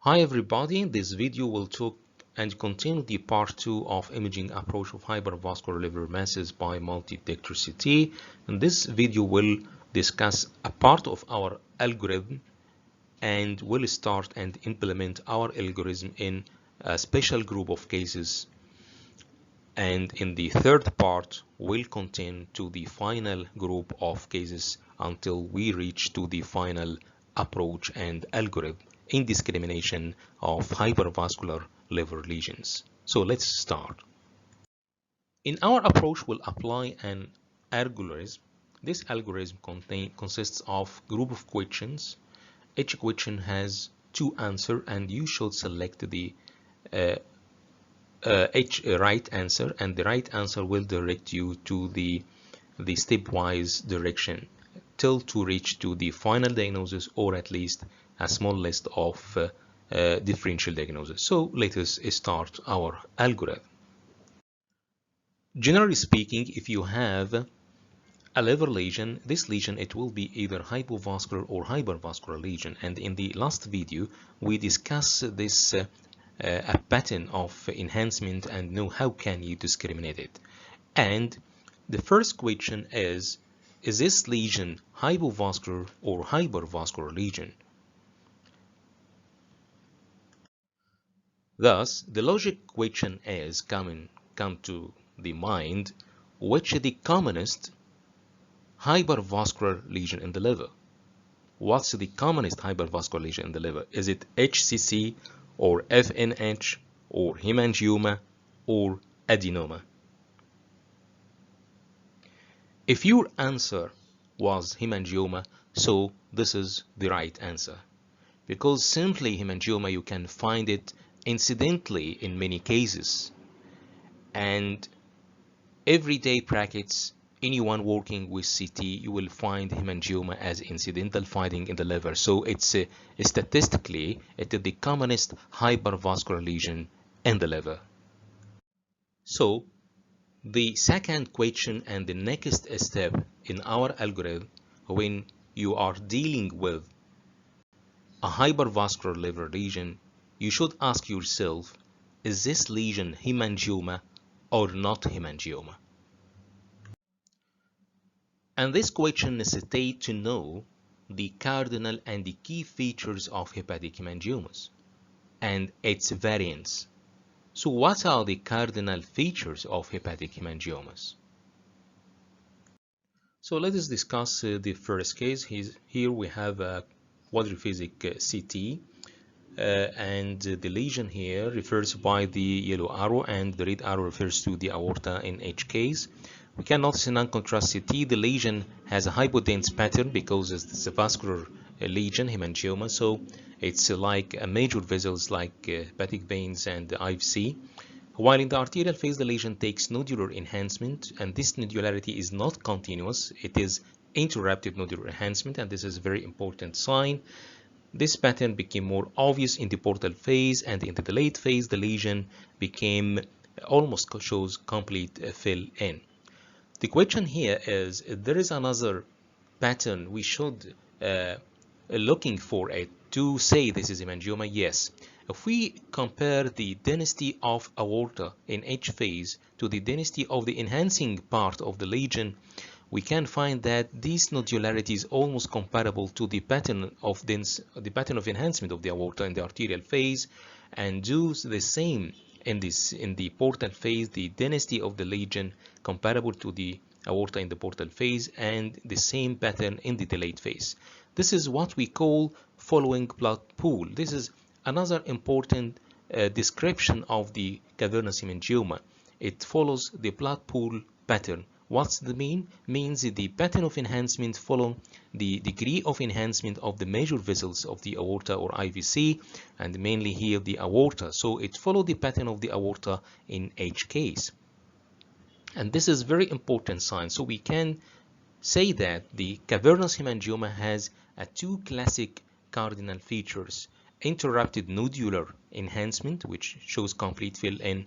Hi everybody, this video will talk and continue the part 2 of imaging approach of hypervascular liver masses by multi-detector CT. And this video will discuss a part of our algorithm and will start and implement our algorithm in a special group of cases. And in the third part will continue to the final group of cases until we reach to the final approach and algorithm in discrimination of hypervascular liver lesions. So let's start. In our approach, we'll apply an algorithm. This algorithm consists of group of questions. Each question has two answers, and you should select the each right answer, and the right answer will direct you to the stepwise direction till to reach to the final diagnosis, or at least a small list of differential diagnosis. So let us start our algorithm. Generally speaking, if you have a liver lesion, this lesion, it will be either hypovascular or hypervascular lesion. And in the last video, we discussed this a pattern of enhancement and know how can you discriminate it. And the first question is this lesion hypovascular or hypervascular lesion? Thus, the logic question is come to the mind, which is the commonest hypervascular lesion in the liver? What's the commonest hypervascular lesion in the liver? Is it HCC or FNH or hemangioma or adenoma? If your answer was hemangioma, so this is the right answer, because simply hemangioma, you can find it incidentally in many cases, and everyday practice, anyone working with CT, you will find hemangioma as incidental finding in the liver. So it's statistically, it is the commonest hypervascular lesion in the liver. So the second question and the next step in our algorithm, when you are dealing with a hypervascular liver lesion, you should ask yourself, is this lesion hemangioma or not hemangioma? And this question necessitates to know the cardinal and the key features of hepatic hemangiomas and its variants. So what are the cardinal features of hepatic hemangiomas? So let us discuss the first case. Here we have a quadriphasic CT, and the lesion here refers by the yellow arrow, and the red arrow refers to the aorta in each case. We can notice in non-contrast CT, the lesion has a hypodense pattern because it's a vascular lesion, hemangioma, so it's like a major vessels like hepatic veins and the IVC. While in the arterial phase, the lesion takes nodular enhancement, and this nodularity is not continuous. It is interrupted nodular enhancement, and this is a very important sign. This pattern became more obvious in the portal phase, and in the late phase, the lesion became almost shows complete fill in. The question here is, there is another pattern we should looking for it to say this is hemangioma? Yes. If we compare the density of aorta in each phase to the density of the enhancing part of the lesion, we can find that this nodularity is almost comparable to the pattern of enhancement of the aorta in the arterial phase, and do the same in the portal phase, the density of the lesion comparable to the aorta in the portal phase, and the same pattern in the delayed phase. This is what we call following blood pool. This is another important description of the cavernous hemangioma. It follows the blood pool pattern. What's the mean? Means the pattern of enhancement follow the degree of enhancement of the major vessels of the aorta or IVC, and mainly here the aorta. So it follows the pattern of the aorta in each case. And this is very important sign. So we can say that the cavernous hemangioma has two classic cardinal features: interrupted nodular enhancement, which shows complete fill in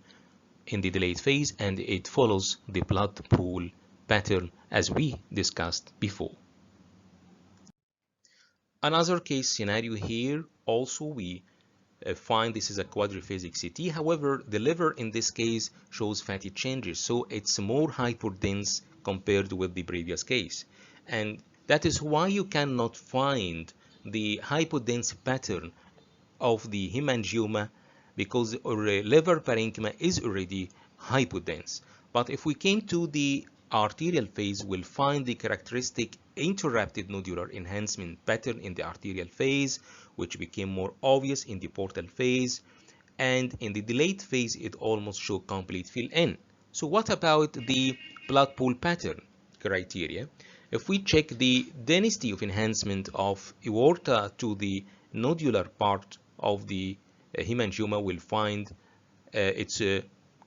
the delayed phase, and it follows the blood pool pattern as we discussed before. Another case scenario here, also we find this is a quadriphasic CT. However, the liver in this case shows fatty changes, so it's more hyperdense compared with the previous case. And that is why you cannot find the hypodense pattern of the hemangioma, because liver parenchyma is already hypodense. But if we came to the arterial phase, we'll find the characteristic interrupted nodular enhancement pattern in the arterial phase, which became more obvious in the portal phase, and in the delayed phase it almost showed complete fill-in. So what about the blood pool pattern criteria? If we check the density of enhancement of aorta to the nodular part of the hemangioma, we'll find it's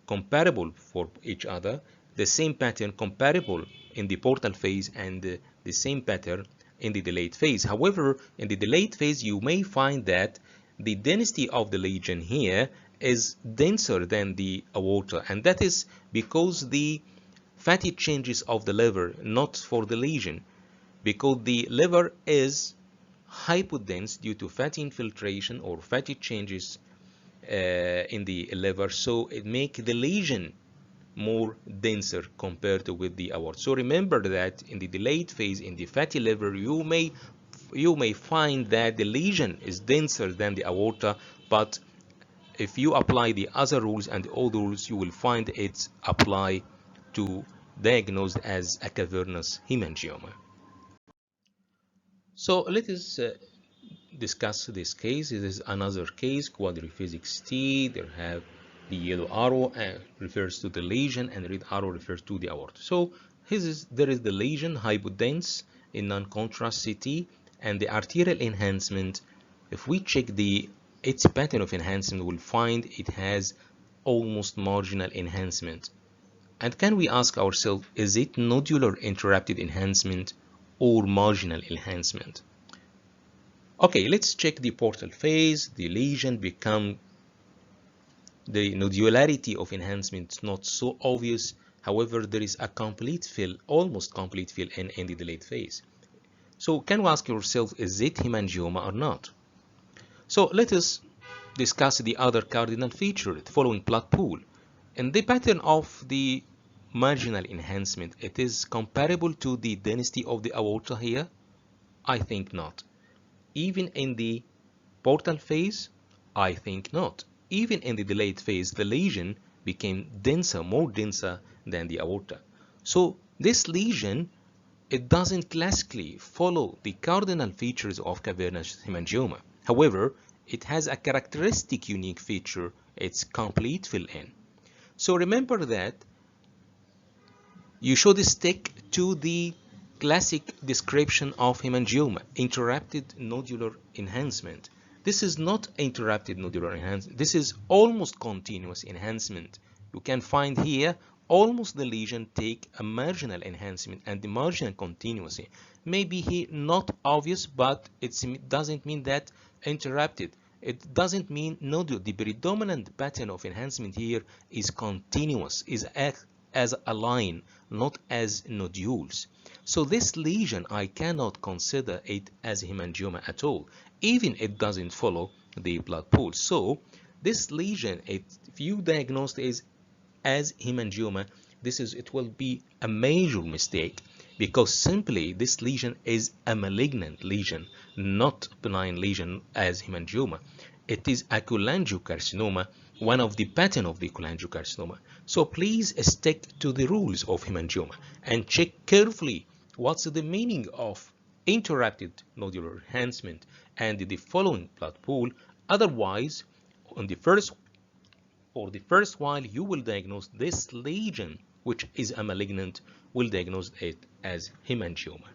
comparable for each other, the same pattern comparable in the portal phase, and the same pattern in the delayed phase. However, in the delayed phase, you may find that the density of the lesion here is denser than the aorta, and that is because the fatty changes of the liver, not for the lesion, because the liver is hypodense due to fatty infiltration or fatty changes in the liver, so it makes the lesion more denser compared with the aorta. So remember that in the delayed phase, in the fatty liver, you may find that the lesion is denser than the aorta, but if you apply the other rules and all the rules, you will find it's apply to diagnosed as a cavernous hemangioma. So let us discuss this case. It is another case, quadriphasic CT. There have the yellow arrow refers to the lesion, and red arrow refers to the aorta. So there is the lesion hypodense in non-contrast CT, and the arterial enhancement. If we check its pattern of enhancement, we'll find it has almost marginal enhancement. And can we ask ourselves, is it nodular interrupted enhancement or marginal enhancement? Okay, let's check the portal phase. The lesion become the nodularity of enhancement is not so obvious. However, there is a complete fill, almost complete fill in the delayed phase. So can we ask yourself, is it hemangioma or not? So let us discuss the other cardinal feature, the following blood pool. In the pattern of the marginal enhancement, it is comparable to the density of the aorta here? I think not. Even in the portal phase, I think not. Even in the delayed phase, the lesion became denser, more denser than the aorta. So this lesion, it doesn't classically follow the cardinal features of cavernous hemangioma. However, it has a characteristic unique feature, it's complete fill-in. So remember that you should stick to the classic description of hemangioma, interrupted nodular enhancement. This is not interrupted nodular enhancement. This is almost continuous enhancement. You can find here almost the lesion take a marginal enhancement and the marginal continuously. Maybe here not obvious, but it doesn't mean that interrupted. It doesn't mean nodule. The predominant pattern of enhancement here is continuous, is as a line, not as nodules. So this lesion, I cannot consider it as hemangioma at all, even it doesn't follow the blood pool. So this lesion, if you diagnose it as hemangioma, it will be a major mistake, because simply this lesion is a malignant lesion, not benign lesion as hemangioma. It is a cholangiocarcinoma, one of the pattern of the cholangiocarcinoma. So please stick to the rules of hemangioma and check carefully what's the meaning of interrupted nodular enhancement and the following blood pool. Otherwise, on the first while you will diagnose this lesion, which is a malignant, will diagnose it as hemangioma.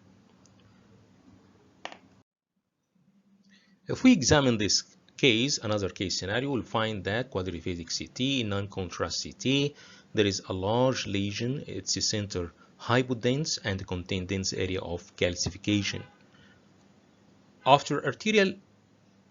If we examine this case, another case scenario, we'll find that quadriphasic CT, non-contrast CT, there is a large lesion. It's a center hypodense and contain dense area of calcification. After arterial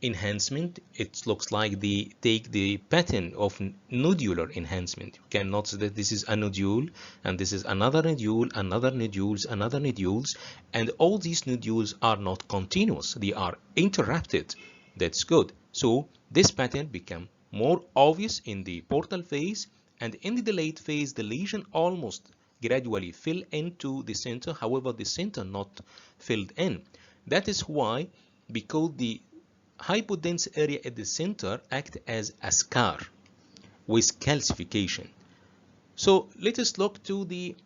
enhancement, it looks like take the pattern of nodular enhancement. You can notice that this is a nodule, and this is another nodule, another nodules, another nodules, and all these nodules are not continuous. They are interrupted. That's good. So this pattern became more obvious in the portal phase, and in the delayed phase, the lesion almost gradually fill into the center. However, the center not filled in. That is why, because the hypodense area at the center act as a scar with calcification. So let us look to the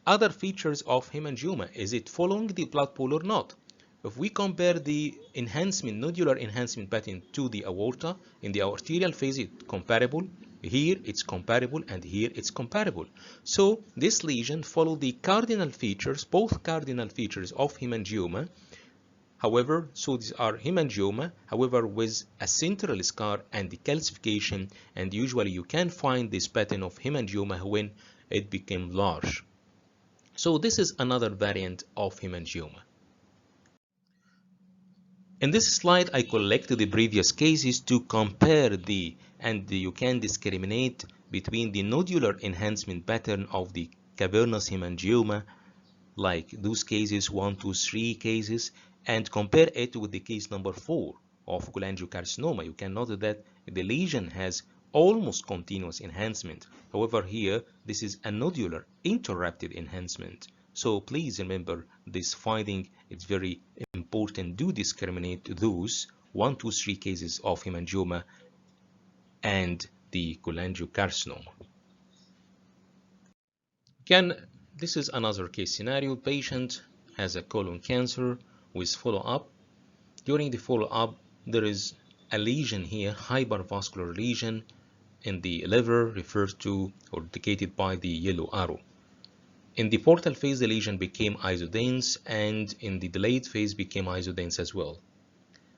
other features of hemangioma. Is it following the blood pool or not? If we compare the enhancement, nodular enhancement pattern to the aorta, in the arterial phase it's comparable, here it's comparable, and here it's comparable. So this lesion follow the cardinal features, both cardinal features of hemangioma. However, so these are hemangioma, however with a central scar and the calcification, and usually you can find this pattern of hemangioma when it became large. So this is another variant of hemangioma. In this slide, I collected the previous cases to compare and you can discriminate between the nodular enhancement pattern of the cavernous hemangioma, like those cases 1, 2, 3 cases, and compare it with the case number 4 of cholangiocarcinoma. You can note that the lesion has almost continuous enhancement. However, here this is a nodular interrupted enhancement. So please remember this finding. It's very important. Do discriminate those 1, 2, 3 cases of hemangioma and the cholangiocarcinoma. This is another case scenario. Patient has a colon cancer with follow-up. During the follow-up, there is a lesion here, hypervascular lesion in the liver, referred to or indicated by the yellow arrow. In the portal phase, the lesion became isodense, and in the delayed phase became isodense as well.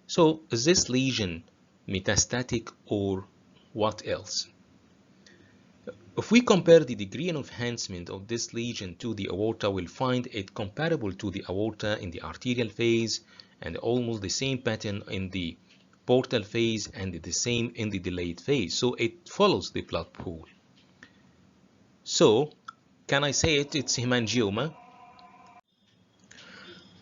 So is this lesion metastatic or what else? If we compare the degree of enhancement of this lesion to the aorta, we'll find it comparable to the aorta in the arterial phase, and almost the same pattern in the portal phase and the same in the delayed phase. So it follows the blood pool. So can I say it's hemangioma?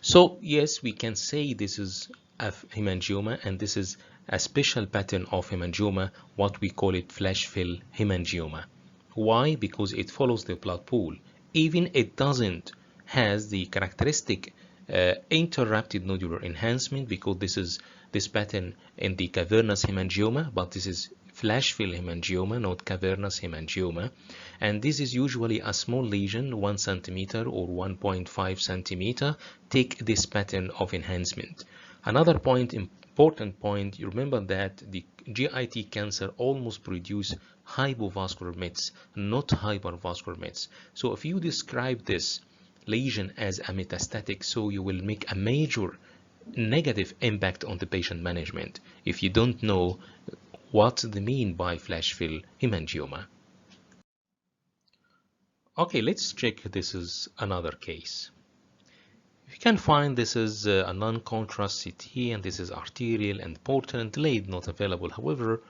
So yes, we can say this is a hemangioma, and this is a special pattern of hemangioma, what we call it flash fill hemangioma. Why? Because it follows the blood pool. Even it doesn't has the characteristic interrupted nodular enhancement, because this pattern in the cavernous hemangioma, but this is flash fill hemangioma, not cavernous hemangioma. And this is usually a small lesion, 1 centimeter or 1.5 centimeter, take this pattern of enhancement. Another important point, you remember that the GIT cancer almost produce hypovascular mets, not hypervascular mets. So if you describe this lesion as a metastatic, so you will make a major negative impact on the patient management if you don't know what they mean by flash fill hemangioma. Okay, let's check. This is another case. You can find this is a non-contrast CT, and this is arterial and portal and delayed, not available. However,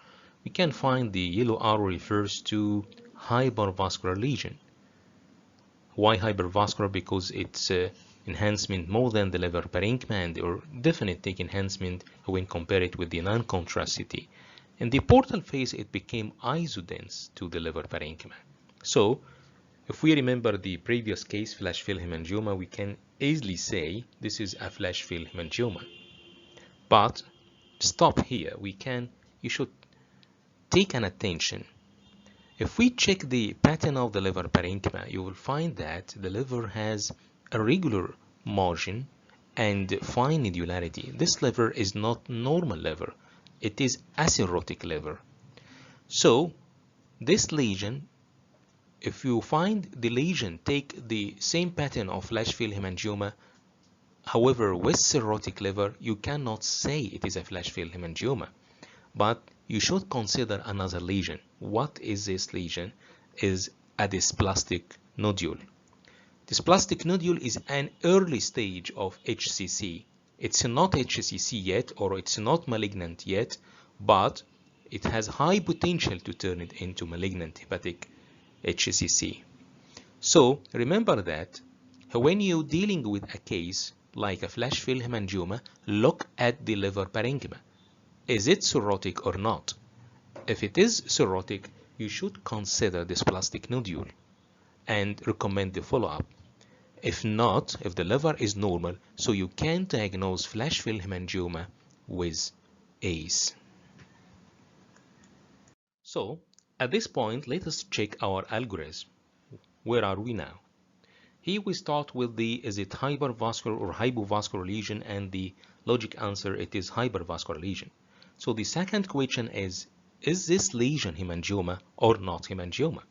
we can find the yellow arrow refers to hypervascular lesion. Why hypervascular? Because it's enhancement more than the liver parenchyma, and or definite take enhancement when compared with the non-contrast CT. In the portal phase, it became isodense to the liver parenchyma. So if we remember the previous case, flash fill hemangioma, we can easily say this is a flash fill hemangioma. But stop here. You should take an attention. If we check the pattern of the liver parenchyma, you will find that the liver has a regular margin and fine nodularity. This liver is not normal liver. It is acirrhotic liver. So this lesion, if you find the lesion take the same pattern of flash fill hemangioma, however with cirrhotic liver, you cannot say it is a flash fill hemangioma. But you should consider another lesion. What is this lesion? Is a dysplastic nodule. Dysplastic nodule is an early stage of HCC. It's not HCC yet, or it's not malignant yet, but it has high potential to turn it into malignant hepatic HCC. So remember that when you're dealing with a case like a flash fill hemangioma, look at the liver parenchyma. is it cirrhotic or not? If it is cirrhotic, you should consider this plastic nodule and recommend the follow-up. If not, if the liver is normal, so you can diagnose flash fill hemangioma with ACE. So, at this point, let us check our algorithm. Where are we now? Here we start with is it hypervascular or hypovascular lesion, and the logic answer, it is hypervascular lesion. So the second question is this lesion hemangioma or not hemangioma?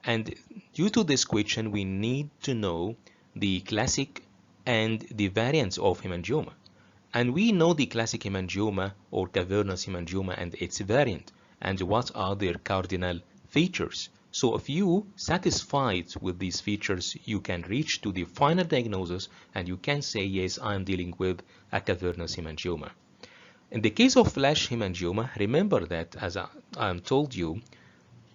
And due to this question, we need to know the classic and the variants of hemangioma. And we know the classic hemangioma or cavernous hemangioma and its variant, and what are their cardinal features. So if you satisfied with these features, you can reach to the final diagnosis and you can say, yes, I am dealing with a cavernous hemangioma. In the case of flash hemangioma, remember that, as I told you,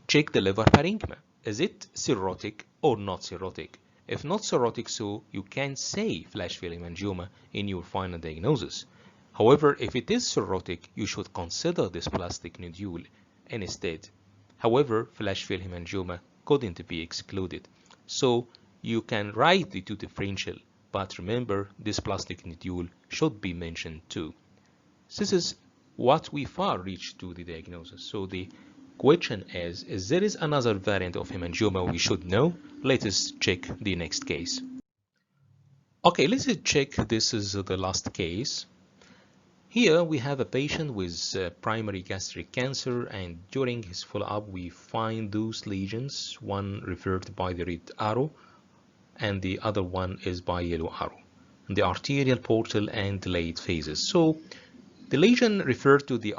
check the liver parenchyma. Is it cirrhotic or not cirrhotic? If not cirrhotic, so you can say flash fill hemangioma in your final diagnosis. However, if it is cirrhotic, you should consider this plastic nodule instead. However, flash fill hemangioma couldn't be excluded. So you can write the two differential, but remember this plastic nodule should be mentioned too. This is what we far reach to the diagnosis. So the question is there is another variant of hemangioma we should know? Let us check the next case. Okay, let's check. This is the last case. Here we have a patient with primary gastric cancer, and during his follow-up we find those lesions, one referred by the red arrow and the other one is by yellow arrow, the arterial portal and delayed phases. So the lesion referred to the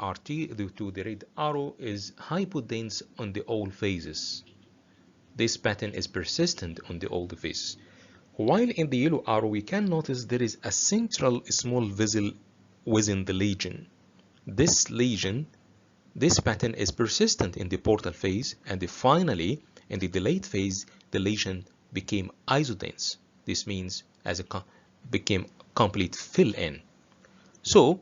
red arrow is hypodense on the all phases. This pattern is persistent on the all phases. While in the yellow arrow we can notice there is a central small vessel within the lesion. This pattern is persistent in the portal phase, and finally in the delayed phase the lesion became isodense. This means became complete fill-in. So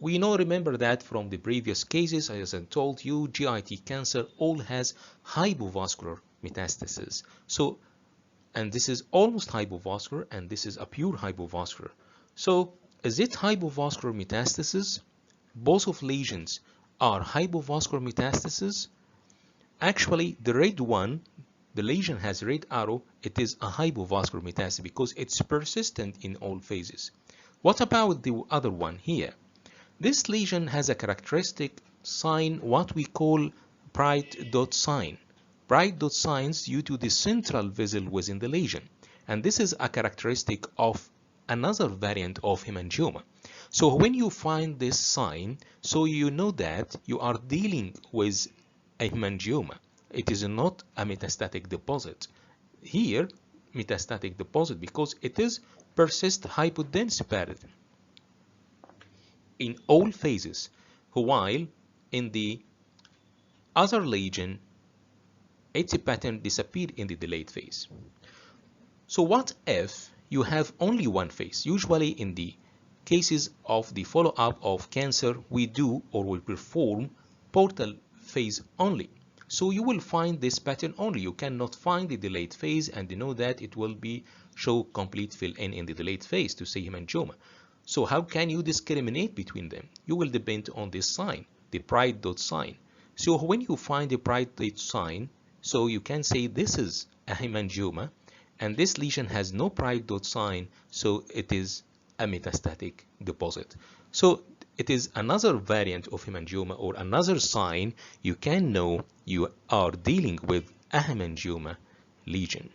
we remember that from the previous cases, as I told you, GIT cancer all has hypovascular metastasis. So, and this is almost hypovascular, and this is a pure hypovascular. So is it hypovascular metastasis? Both of lesions are hypovascular metastasis. Actually, the red one, the lesion has red arrow, it is a hypovascular metastasis because it's persistent in all phases. What about the other one here? This lesion has a characteristic sign, what we call bright dot sign. Bright dot signs due to the central vessel within the lesion. And this is a characteristic of another variant of hemangioma. So when you find this sign, so you know that you are dealing with a hemangioma. It is not a metastatic deposit. Here, metastatic deposit because it is persist hypodense pattern in all phases, while in the other lesion, its pattern disappeared in the delayed phase. So what if you have only one phase? Usually in the cases of the follow-up of cancer, we do or we perform portal phase only. So you will find this pattern only. You cannot find the delayed phase, and you know that it will be show complete fill-in the delayed phase to say hemangioma. So how can you discriminate between them? You will depend on this sign, the bright dot sign. So when you find the bright dot sign, so you can say this is a hemangioma, and this lesion has no bright dot sign, so it is a metastatic deposit. So it is another variant of hemangioma or another sign you can know you are dealing with a hemangioma lesion.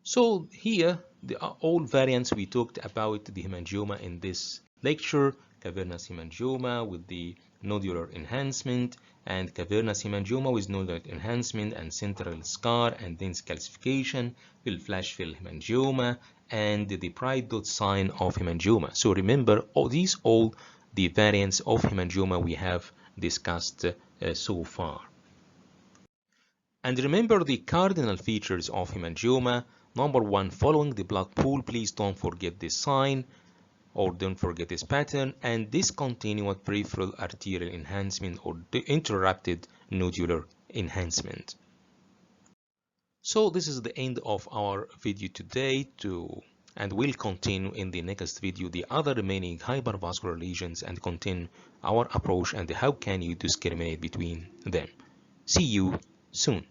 So here all variants we talked about the hemangioma in this lecture: cavernous hemangioma with the nodular enhancement, and cavernous hemangioma with nodular enhancement and central scar and dense calcification, flash fill hemangioma, and the bright dot sign of hemangioma. So remember all the variants of hemangioma we have discussed so far. And remember the cardinal features of hemangioma. Number one, following the blood pool, please don't forget this sign. or don't forget this pattern, and discontinuous peripheral arterial enhancement or interrupted nodular enhancement. So this is the end of our video today, and we'll continue in the next video the other remaining hypervascular lesions and continue our approach and how can you discriminate between them. See you soon.